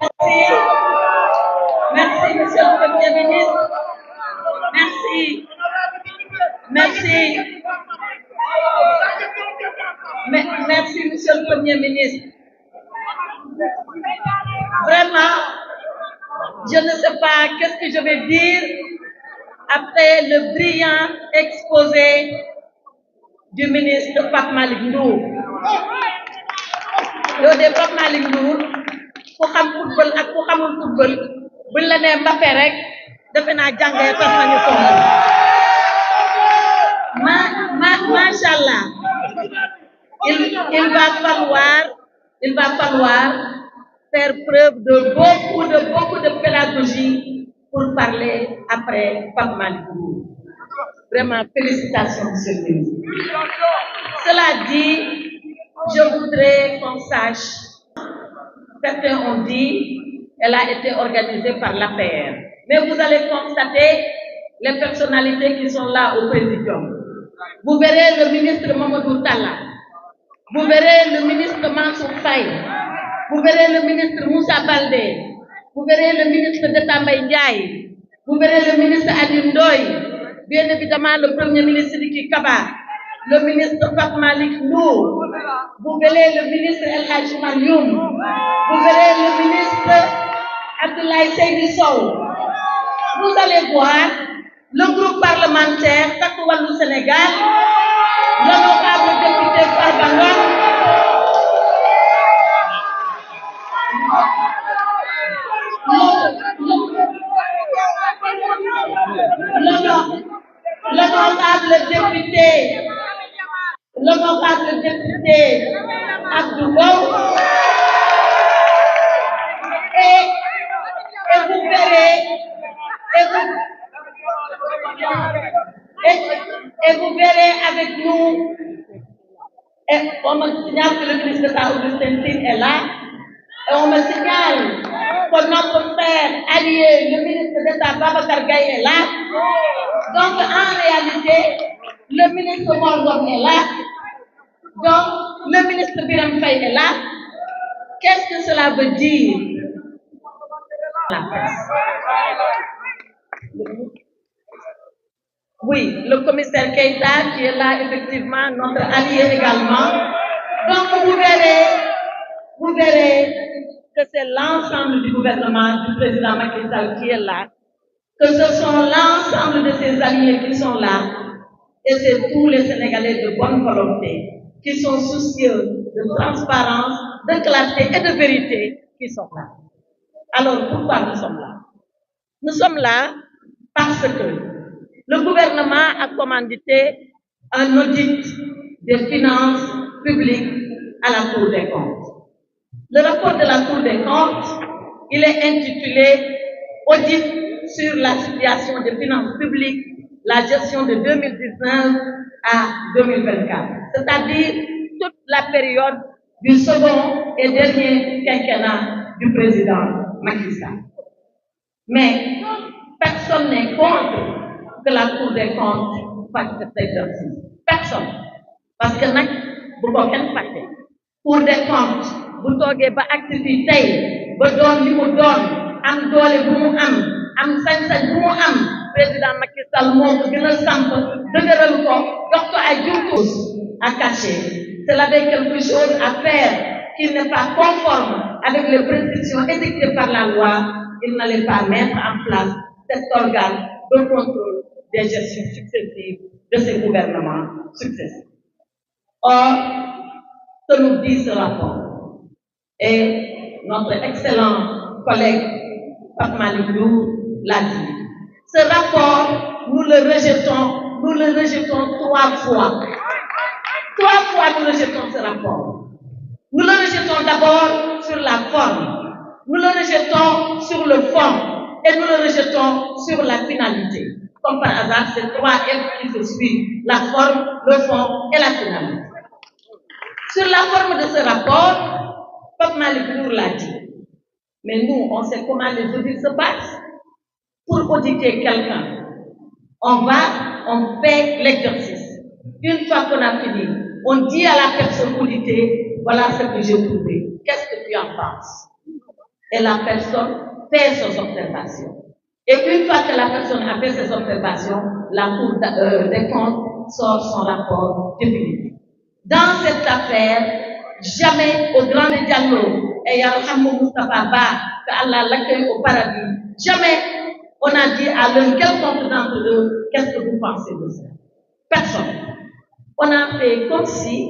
Merci. Merci, Monsieur le Premier ministre. Merci. Merci. Merci, Monsieur le Premier ministre. Vraiment, je ne sais pas qu'est-ce que je vais dire après le brillant exposé du ministre Pape Malick Ndour. yow de Pape Malick Ndour ku xam football ak ku xamul football buñ la nee Mbappé rek defe naa jàngee tax nañu soxla macha allah il va falloir faire preuve de beaucoup de pédagogie pour parler après Pape Malick Ndour. Vraiment, félicitations, monsieur le ministre. Cela dit, je voudrais qu'on sache, certains ont dit, elle a été organisée par l'APR. Mais vous allez constater les personnalités qui sont là au présidium. Vous verrez le ministre Mamadou Talla, vous verrez le ministre Mansour Faye, vous verrez le ministre Moussa Baldé, vous verrez le ministre Deta Mbaye Ndiaye, vous verrez le ministre Aliou Ndoye, bien évidemment le premier ministre Sidiki Kaba, le ministre Pape Malick Ndour, vous verrez le ministre El Hadji Malioum, vous verrez le ministre Abdoulaye Seydou Sow. Vous allez voir le groupe parlementaire Takku Wallu Sénégal, l'honorable député Farba Ngom, l'honorable député Abdou Mbow, et vous verrez, et vous verrez avec nous, et on me signale que le ministre d'État Augustin Tine est là, et on me signale que notre frère allié, le ministre d'État Babacar Gaye est là. Donc en réalité, le ministre Mor Ngom est là. Donc le ministre Birame Faye est là. Qu'est-ce que cela veut dire? Oui, le commissaire Keïta qui est là, effectivement, notre allié également. Donc vous verrez que c'est l'ensemble du gouvernement du président Macky Sall qui est là, que ce sont l'ensemble de ses alliés qui sont là, et c'est tous les Sénégalais de bonne volonté, qui sont soucieux de transparence, de clarté et de vérité qui sont là. Alors pourquoi nous sommes là? Nous sommes là parce que le gouvernement a commandité un audit des finances publiques à la Cour des comptes. Le rapport de la Cour des comptes, il est intitulé Audit sur la situation des finances publiques, la gestion de 2019 à 2024, c'est-à-dire toute la période du second et dernier quinquennat du président Macky Sall. Mais personne n'est contre que la Cour des comptes fasse cet exercice. Personne. Parce que nag bu ko kenn fàtte. Cour des comptes bu toogee ba activité tey ba doon li mu doon am doole bu mu am sañ-sañ bu mu am président Macky Sall moo ko gën a samp dëgëral ko jox ko ay jumtukaay à cacher. S'il avait quelque chose à faire qui n'est pas conforme avec les prescriptions édictées par la loi, il n'allait pas mettre en place cet organe de contrôle des gestions successives de ces gouvernements successifs. Or, que nous dit ce rapport? Et notre excellent collègue Pape Malick Ndour l'a dit. Ce rapport, nous le rejetons 3 fois. 3 fois nous rejetons ce rapport. Nous le rejetons d'abord sur la forme, nous le rejetons sur le fond et nous le rejetons sur la finalité. Comme par hasard, c'est 3 F qui se suivent, la forme, le fond et la finalité. Sur la forme de ce rapport, Pape Malick Ndour l'a dit. Mais nous, on sait comment les audits se passent. Pour auditer quelqu'un, on fait l'exercice. Une fois qu'on a fini, on dit à la personne auditée, voilà ce que j'ai trouvé. Qu'est-ce que tu en pense. Et la personne fait ses observations. Et une fois que la personne a fait ses observations, la Cour des comptes sort son rapport définitif. Dans cette affaire, jamais au grand dialogue, et Alhamou Mustafa Ba, que Allah l'accueille au paradis, jamais on a dit à l'un quelconque d'entre eux, qu'est-ce que vous pensez de ça? Personne. On a fait comme si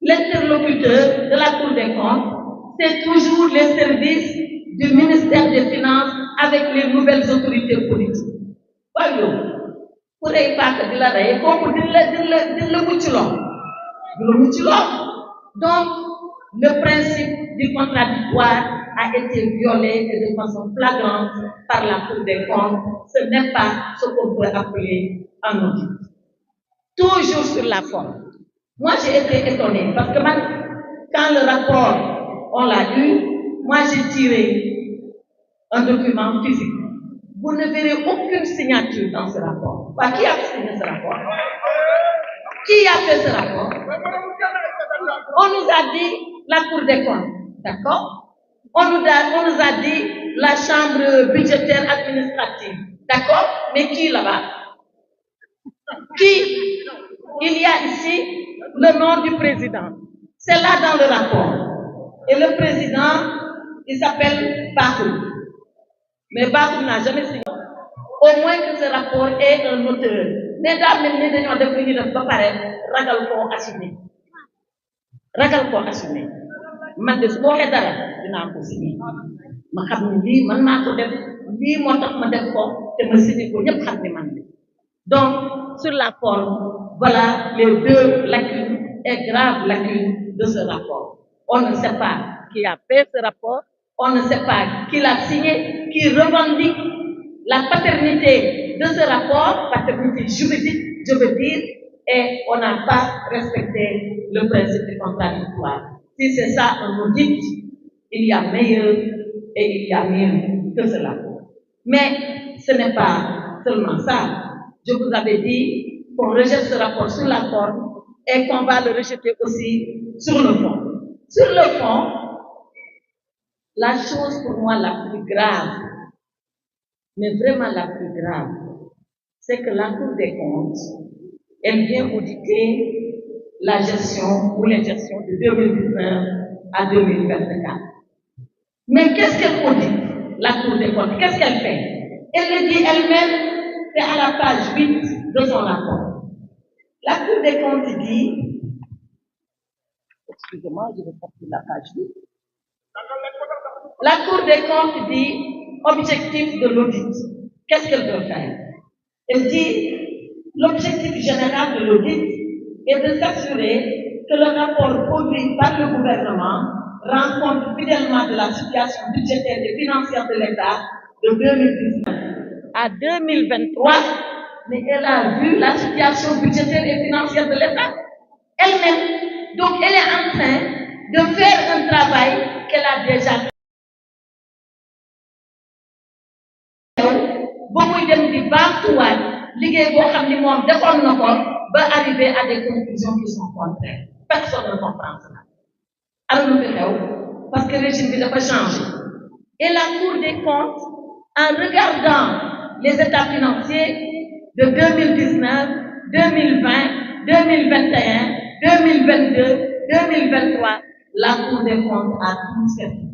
l'interlocuteur de la Cour des comptes, c'est toujours les services du ministère des Finances avec les nouvelles autorités politiques. Voyez, pour ne pas que de la règle, comme donc, le principe du contradictoire a été violé et de façon flagrante par la Cour des comptes. Ce n'est pas ce qu'on pourrait appeler un audit. Toujours sur la forme. Moi, j'ai été étonnée parce que quand le rapport, on l'a eu, moi, j'ai tiré un document physique. Vous ne verrez aucune signature dans ce rapport. Qui a signé ce rapport? Qui a fait ce rapport? On nous a dit la Cour des comptes, d'accord? On nous a dit la Chambre budgétaire administrative, d'accord? Mais qui là-bas? Qui? Il y a ici le nom du président. C'est là dans le rapport. Et le président, il s'appelle Bakou. Mais Bakou n'a jamais signé. Au moins que ce rapport ait un auteur. Mesdames, nous devons devenir de préparer, ragal ko assumer. Ragal ko assumer. Man de su ma waxee dara dinaa ko signé ma xam ne lii man maa ko def lii moo tax ma def ko te ma signé ko ñëpp xam ne man la donc sur la forme voilà les deux lacunes et graves lacunes de ce rapport. On ne sait pas qui a fait ce rapport, on ne sait pas qui l'a signé, qui revendique la paternité de ce rapport, paternité juridique, je veux dire, et on n'a pas respecté le principe du contradictoire. Si c'est ça un audit, il y a meilleur et il y a mieux que cela. Mais ce n'est pas seulement ça. Je vous avais dit qu'on rejette ce rapport sur la forme et qu'on va le rejeter aussi sur le fond. Sur le fond, la chose pour moi la plus grave, mais vraiment la plus grave, c'est que la Cour des comptes, elle vient auditer la gestion ou les gestions de 2019 à 2024. Mais qu'est-ce qu'elle audite, la Cour des comptes? Qu'est-ce qu'elle fait? Elle le dit elle-même, c'est à la page 8 de son rapport. La Cour des comptes dit, excusez-moi, je vais porter la page 8. La Cour des comptes dit, objectif de l'audit. Qu'est-ce qu'elle veut faire? Elle dit, l'objectif général de l'audit est de s'assurer que le rapport produit par le gouvernement rend compte fidèlement de la situation budgétaire et financière de l'État de 2019 à 2023, mais elle a vu la situation budgétaire et financière de l'État elle-même. Donc, elle est en train de faire un travail qu'elle a déjà fait. Arriver à des conclusions qui sont contraires. Personne ne comprend cela. Alors, parce que le régime n'a pas changé. Et la Cour des comptes, en regardant les états financiers de 2019, 2020, 2021, 2022, 2023, la Cour des comptes a tout certifié.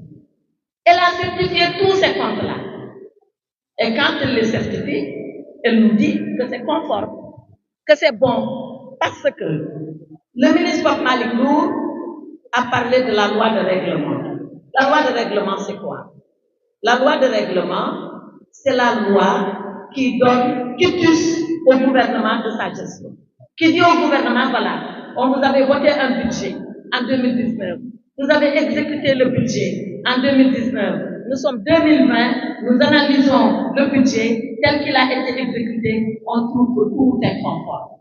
Elle a certifié tous ces comptes-là. Et quand elle les certifie, elle nous dit que c'est conforme, que c'est bon, parce que le ministre Malick Ndour a parlé de la loi de règlement. La loi de règlement, c'est quoi? La loi de règlement, c'est la loi qui donne quitus au gouvernement de sa gestion. Qui dit au gouvernement, voilà, on vous avait voté un budget en 2019. Vous avez exécuté le budget en 2019. Nous sommes 2020, nous analysons le budget tel qu'il a été exécuté, on trouve que tout est conforme.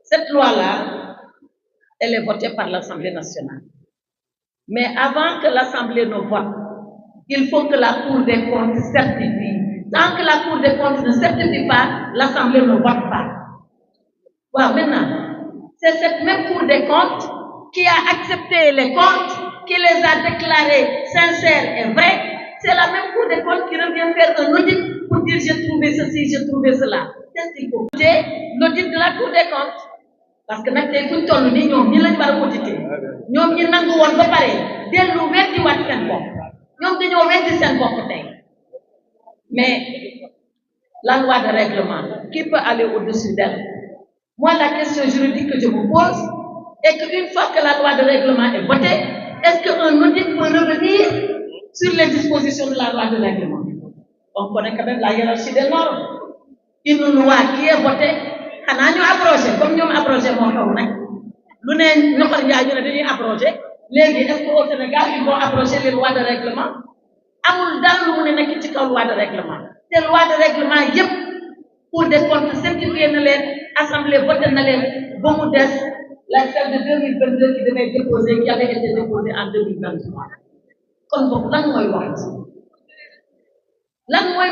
Cette loi-là, elle est votée par l'Assemblée nationale. Mais avant que l'Assemblée ne vote, il faut que la Cour des comptes certifie. Tant que la Cour des comptes ne certifie pas, l'Assemblée ne vote pas. Voilà, maintenant, c'est cette même Cour des comptes qui a accepté les comptes qui les a déclarés sincères et vrais, c'est la même Cour des comptes qui revient faire un audit pour dire j'ai trouvé ceci, j'ai trouvé cela. Qu'est-ce qu'il faut? L'audit de la Cour des comptes. Parce que nag tey fu ñu toll nii ñoom ñi lañ war a auditer ñoom ñi nangu woon ba pare dellu weddi waat seen bopp ñoom dañoo weddi seen bopp tey mais la loi de règlement qui peut aller au-dessus d'elle? Moi, la question juridique que je me pose est qu'une fois que la loi de règlement est votée, est-ce qu'un audit peut revenir sur les dispositions de la loi de règlement? On connaît quand même la hiérarchie des normes. Une loi qui est votée, xanaa ñu abrogé comme ñoom abrogé moo xew nag lu ne ñoxor njaay ñu ne dañuy abrogé léegi est-ce que au Sénégal ils vont abroger les lois de règlement amul daal lu mu ne nekk ci kaw loi de règlement te loi de règlement yépp Cour des comptes certifié na leen assemblée voté na leen ba mu des la celle de 2022 qui devait déposer qui avait été déposée en 2023 kon boobu lan mooy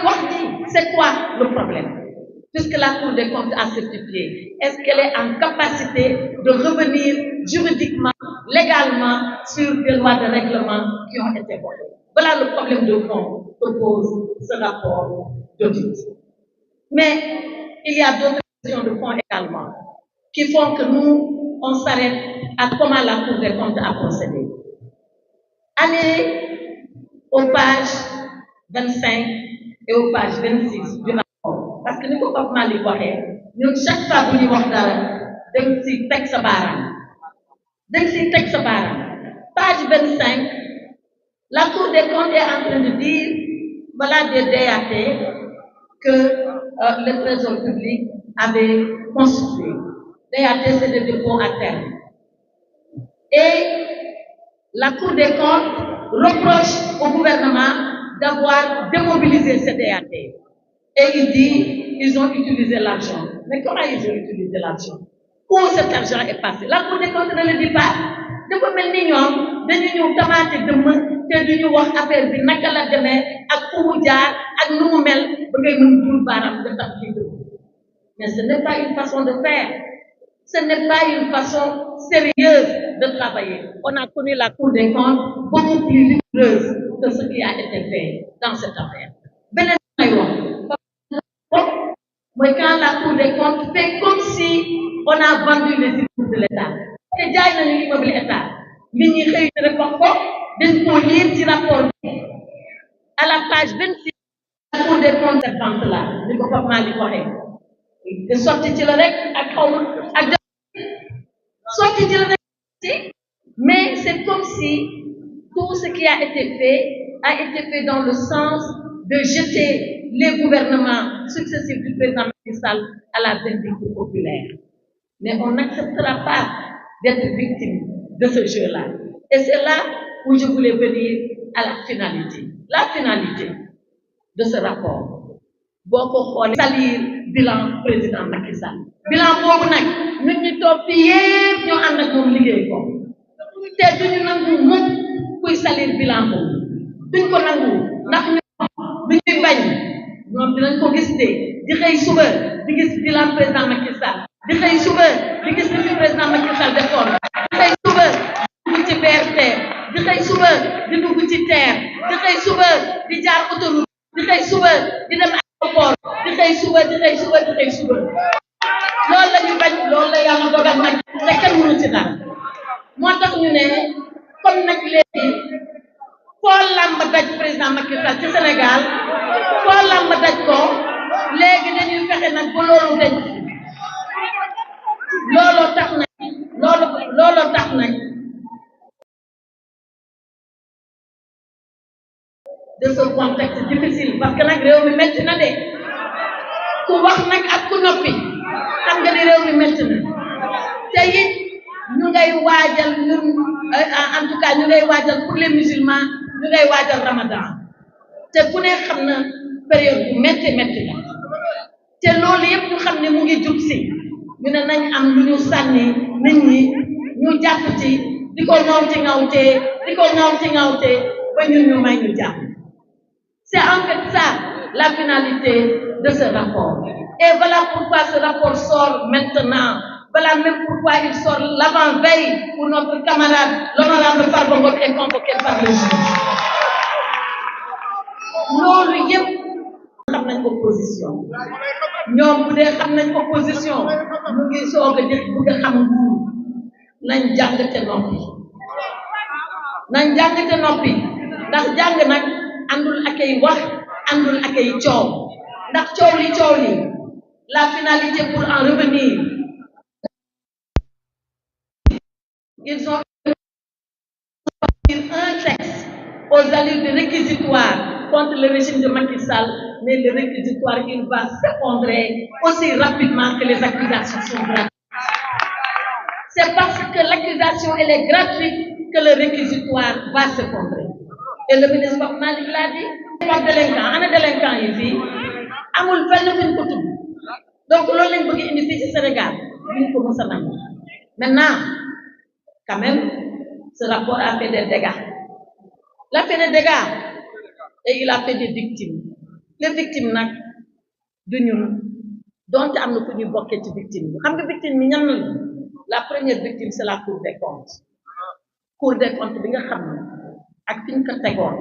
wax ji c'est quoi le problème? Puisque la Cour des comptes a certifié, est-ce qu'elle est en capacité de revenir juridiquement, légalement, sur des lois de règlement qui ont été votées? Voilà le problème de fond que pose ce rapport d'audit. Mais il y a d'autres questions de fond également qui font que nous, on s'arrête à comment la Cour des comptes a procédé. Allez aux pages 25 et aux pages 26 du rapport. Parce que ni ko Pape Malick waxee ñun chaque fois bu ñu wax dara dañ si teg sa baaraam page 25 la Cour des comptes est en train de dire voilà des DAT que le Trésor public avait constitué. DAT c'est des dépôts à terme et la Cour des comptes reproche au gouvernement d'avoir démobilisé ces DAT. Et il dit, ils ont utilisé l'argent. Mais comment ils ont utilisé l'argent? Où cet argent est passé? La Cour des comptes ne le dit pas. dafa mel ni ñoom dañu ñëw tamaate dëmm te duñu wax affaire bi naka la demee ak fu mu jaar ak nu mu mel ba ngay mën dul baaraam nga tax ci dëmm. Mais ce n'est pas une façon de faire. Ce n'est pas une façon sérieuse de travailler. On a connu la Cour des comptes beaucoup plus rigoureuse que ce qui a été fait dans cette affaire. Beneen may wax mooy quand la Cour des comptes fait comme si on a vendu les immeubles de l'État te jaay nañu immeuble État nit ñi xëy na rek wax ko dañ koo lire ci rapport bi à la page 26 la Cour des comptes cette vente là ni ko Pape Malick waxee te sotti ci la rek ak xaw ma ak sotti ci la rek mais c'est comme si tout ce qui a été fait dans le sens de jeter les gouvernements successifs du président Macky Sall à la vindicte populaire. Mais on n'acceptera pas d'être victime de ce jeu-là. Et c'est là où je voulais venir à la finalité. La finalité de ce rapport. Boko xolé salir bilan président Macky Sall. Bilan bobu nak nit ñi top fi yépp ñoo and ak mom liggéey ko. Té duñu nangu mukk kuy salir bilan bobu. Duñ ko nangu ndax duñuy bañ ñoom dinañ ko gis di xëy suba di gis bilan président Macky Sall di xëy suba di gis li fi président Macky Sall defoon di xëy suba di dugg ci BRT di xëy suba di dugg ci TER di xëy suba di jaar autoroute di xëy suba di dem aéroport di xëy suba loolu la ñu bañ loolu la yàlla dogal nag te kenn mënu ci dara moo tax ñu ne comme nag léegi foo làmb daj président Macky Sall ci Sénégal foo làmb daj ko léegi dañuy fexe nag ba loolu dañ looloo tax nag de ce contexte difficile parce que nag réew mi metti na de ku wax nag ak ku noppi xam nga ni réew mi metti na te it ñu ngay waajal ñun en tout cas ñu ngay waajal pour les musulmans ñu ngay waajal Ramadan te ku ne xam na période bu metti la te loolu yëpp ñu xam ne mu ngi jub si ñu ne nañ am lu ñu sànni nit ñi ñu jàpp ci di ko ŋawtee ba ñun ñu may ñu jàpp. C'est en fait ça la finalité de ce rapport. Et voilà pourquoi ce rapport sort maintenant Voilà même pourquoi il sort l'avant-veille pour notre camarade, l'honorable Farba Ngom est convoqué par le juge. Loolu yëpp xam nañ opposition ñoom bu dee xam nañ opposition mu ngi soog a def bëgg a xam nguur nañ jàng te noppi ndax jàng nag àndul ak ay wax àndul ak ay coow ndax coow li la finalité pour en revenir ils ont un texte aux allures de réquisitoire contre le régime de Macky Sall, mais le réquisitoire il va s'effondrer aussi rapidement que les accusations sont gratuites. C'est parce que l'accusation elle est gratuite que le réquisitoire va s'effondrer. Et le ministre Pape Malick l'a dit, pas délinquant ana délinquant yi fii amul fenn fi ñu ko tudd donc loolu lañ bëgg indi fii ci Sénégal duñ ko mës a nangu. Maintenant quand même ce rapport a fait des dégâts. Il a fait des dégâts et il a fait des victimes. Les victimes nag du ñun donte am na ku ñuy bokkee ci victime bi xam nga victime bi ñan la première victime c'est la Cour des comptes. Cour des comptes bi nga xam ne ak fi ñu ko tegoon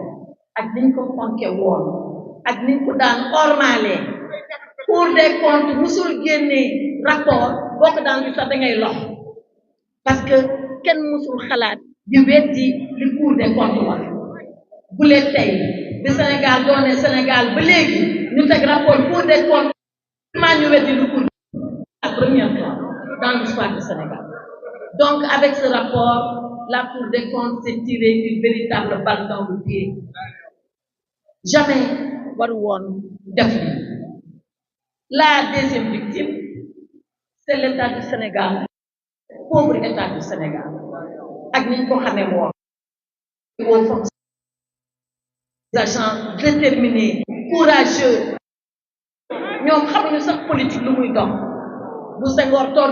ak ni ñu ko fonke woon ak ni ñu ko daan ormalee Cour des comptes musul génnee rapport boo ko daan gis sax da ngay lox parce que kenn musul xalaat di weddi li Cour des comptes wax bu leen tey bi Sénégal doone Sénégal ba léegi ñu teg rapport Cour des comptes maa ñu weddi lu Cour la première fois dans l'histoire du Sénégal. Donc avec ce rapport la Cour des comptes s'est tirée une véritable balle dans le pied. Jamais waru woon def li. La deuxième victime c'est l'État du Sénégal, pauvre État du Sénégal ak ni ñu ko xamee woon aux forces des agents déterminés courageux ñoom xamuñu sax politique lu muy dox bu Senghor toog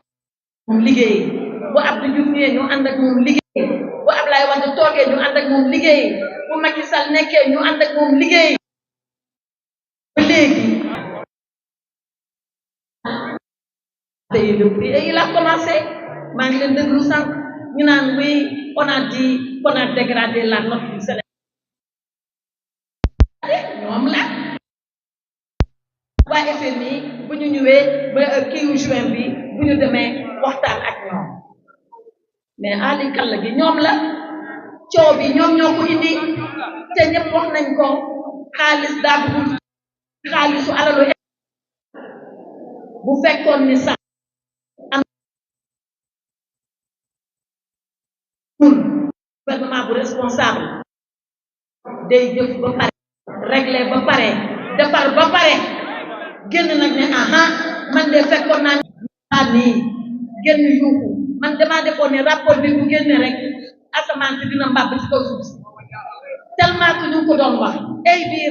moom liggéey bu Abdou Diouf ñëwee ñu ànd ak moom liggéey bu Ablaye Wade toogee ñu ànd ak moom liggéey bu Macky Sall nekkee ñu ànd ak moom liggéey ba léegi payer le prix et il a commencé maa ngi leen déglu sànq ñu naan oui on a dit qu'on a dégradé la note du Sénégal ñoom la waa FMI bu ñu ñëwee ba kii juin bi bu ñu demee waxtaan ak ñoom mais Ali Kalla gi ñoom la coow bi ñoom ñoo ko indi te ñëpp wax nañ ko xaalis daa bëgg xaalisu alalu bu fekkoon ni sax am gouvernement bu responsable day jëf ba pare régler ba pare defar ba pare génn nag ne aha man de fekkoon naa nii génn yuuxu man damaa defoon ne rapport bi bu génne rek asamaan si dina mbàbb ci kaw suuf si tellement que ñu ko doon wax ay bii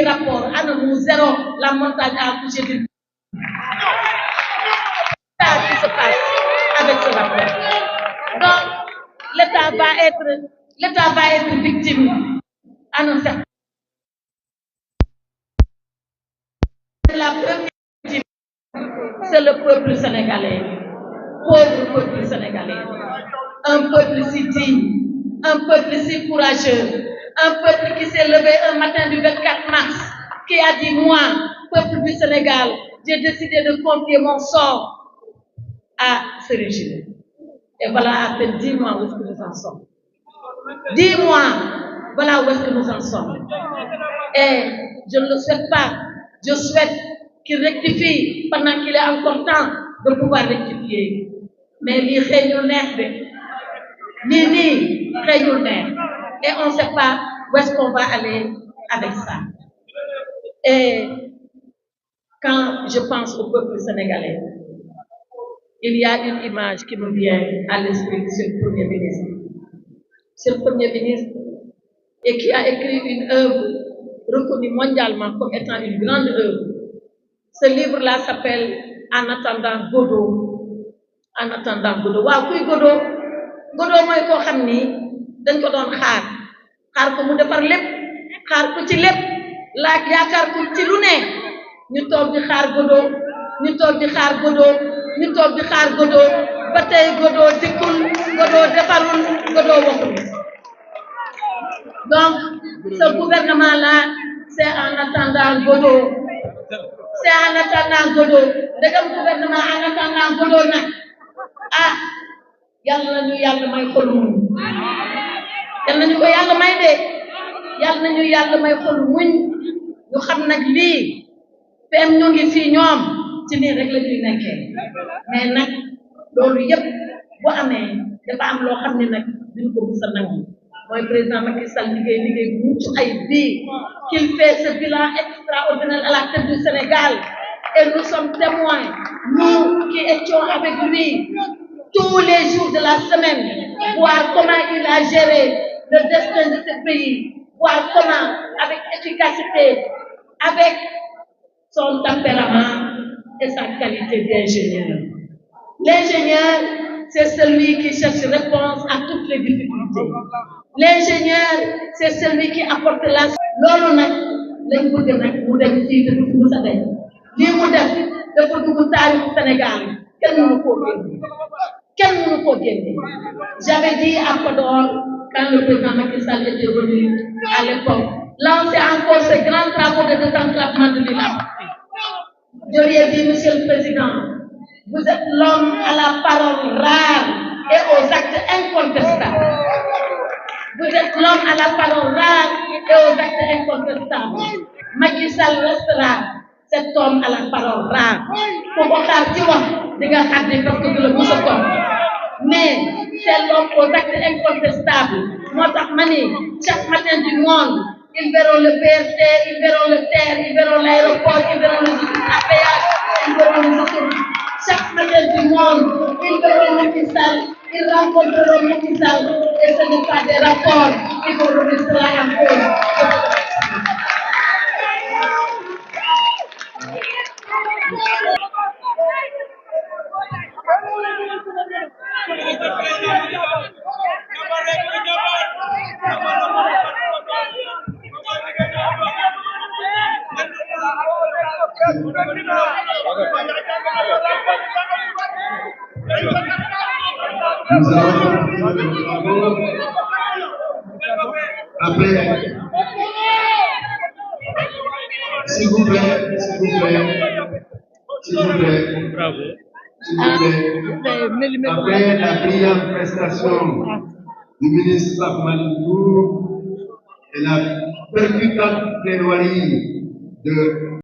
rapport ana mu zéro la montagne a accouché de ça qui se passe avec ce rapport. Donc l'État va être victime à un certain. La première victime c'est le peuple sénégalais, pauvre peuple sénégalais, un peuple si digne, un peuple si courageux, un peuple qui s'est levé un matin du 24 mars, qui a dit moi, peuple du Sénégal, j'ai décidé de confier mon sort à ce régime. Et voilà à peine 10 mois où est-ce que nous en sommes. 10 mois, voilà où est-ce que nous en sommes. Et je ne le souhaite pas. Je souhaite qu'il rectifie pendant qu'il est encore temps de pouvoir rectifier. Mais il xeeñul neex de nii xeeñul neex et on ne sait pas où est-ce qu'on va aller avec ça. Et quand je pense au peuple sénégalais, il y a une image qui me vient à l'esprit de ce Premier ministre. Ce Premier ministre et qui a écrit une œuvre reconnue mondialement comme étant une grande œuvre. Ce livre-là s'appelle En attendant Godot. En attendant Godot. Waaw kuy Godot? Godot mooy koo xam ni dañ ko doon xaar ko mu defar lépp xaar ko ci lépp yaakaar ko ci lu ne ñu toog di xaar Godot ñu toog di xaar Godot ñu toog di xaar Godot ba tey Godot dikkul Godot defarul Godot waxul donc ce gouvernement-là c'est en attendant Godot c'est en attendant Godot ndegam gouvernement en attendant Godot nag ah yàlla nañu yàlla may xol muñ yàlla nañu ko yàlla may de yàlla nañu yàlla may xol muñ ñu xam nag lii fem ñu ngi fii ñoom ci nii rek la ñuy nekkee mais nag loolu yëpp bu amee dafa am loo xam ne nag duñ ko mës a nangu mooy président Macky Sall liggéey bu mucc ayib bii qu'il fait ce bilan extraordinaire à la tête du Sénégal et nous sommes témoins nous qui étions avec lui tous les jours de la semaine voir comment il a géré le destin de ce pays voir comment avec efficacité avec son tempérament et sa qualité d'ingénieur. L'ingénieur, c'est celui qui cherche réponse à toutes les difficultés. L'ingénieur, c'est celui qui apporte la loolu nag lañ bëgg nag mu dem fii te du mu sa day lii mu def dafa dugg taarixu Sénégal kenn mënu koo génne j'avais dit à Podor quand le président Macky Sall était venu à l'époque lancer encore ces grands travaux de désenclavement de l'île. Je lui ai dit, Monsieur le Président, vous êtes l'homme à la parole rare et aux actes incontestables. Vous êtes l'homme à la parole rare et aux actes incontestables. Macky Sall restera cet homme à la parole rare. Pour ko xaar ci wax di nga xaddi parce que du la mos a toog mais c'est l'homme aux actes incontestables. Moo tax ma ni chaque matin du monde ils verront le BRT, ils verront le TER, ils verront l'aéroport, ils verront les autoroutes à péage, ils verront les autoroutes. Chaque matin du monde, ils verront Macky Sall, ils rencontreront Macky Sall, et ce n'est pas des rapports qui vont remettre cela en cause. Nous allons après, s'il vous plaît, après la brillante prestation du ministre Pape Malick Ndour et la percutante plaidoirie de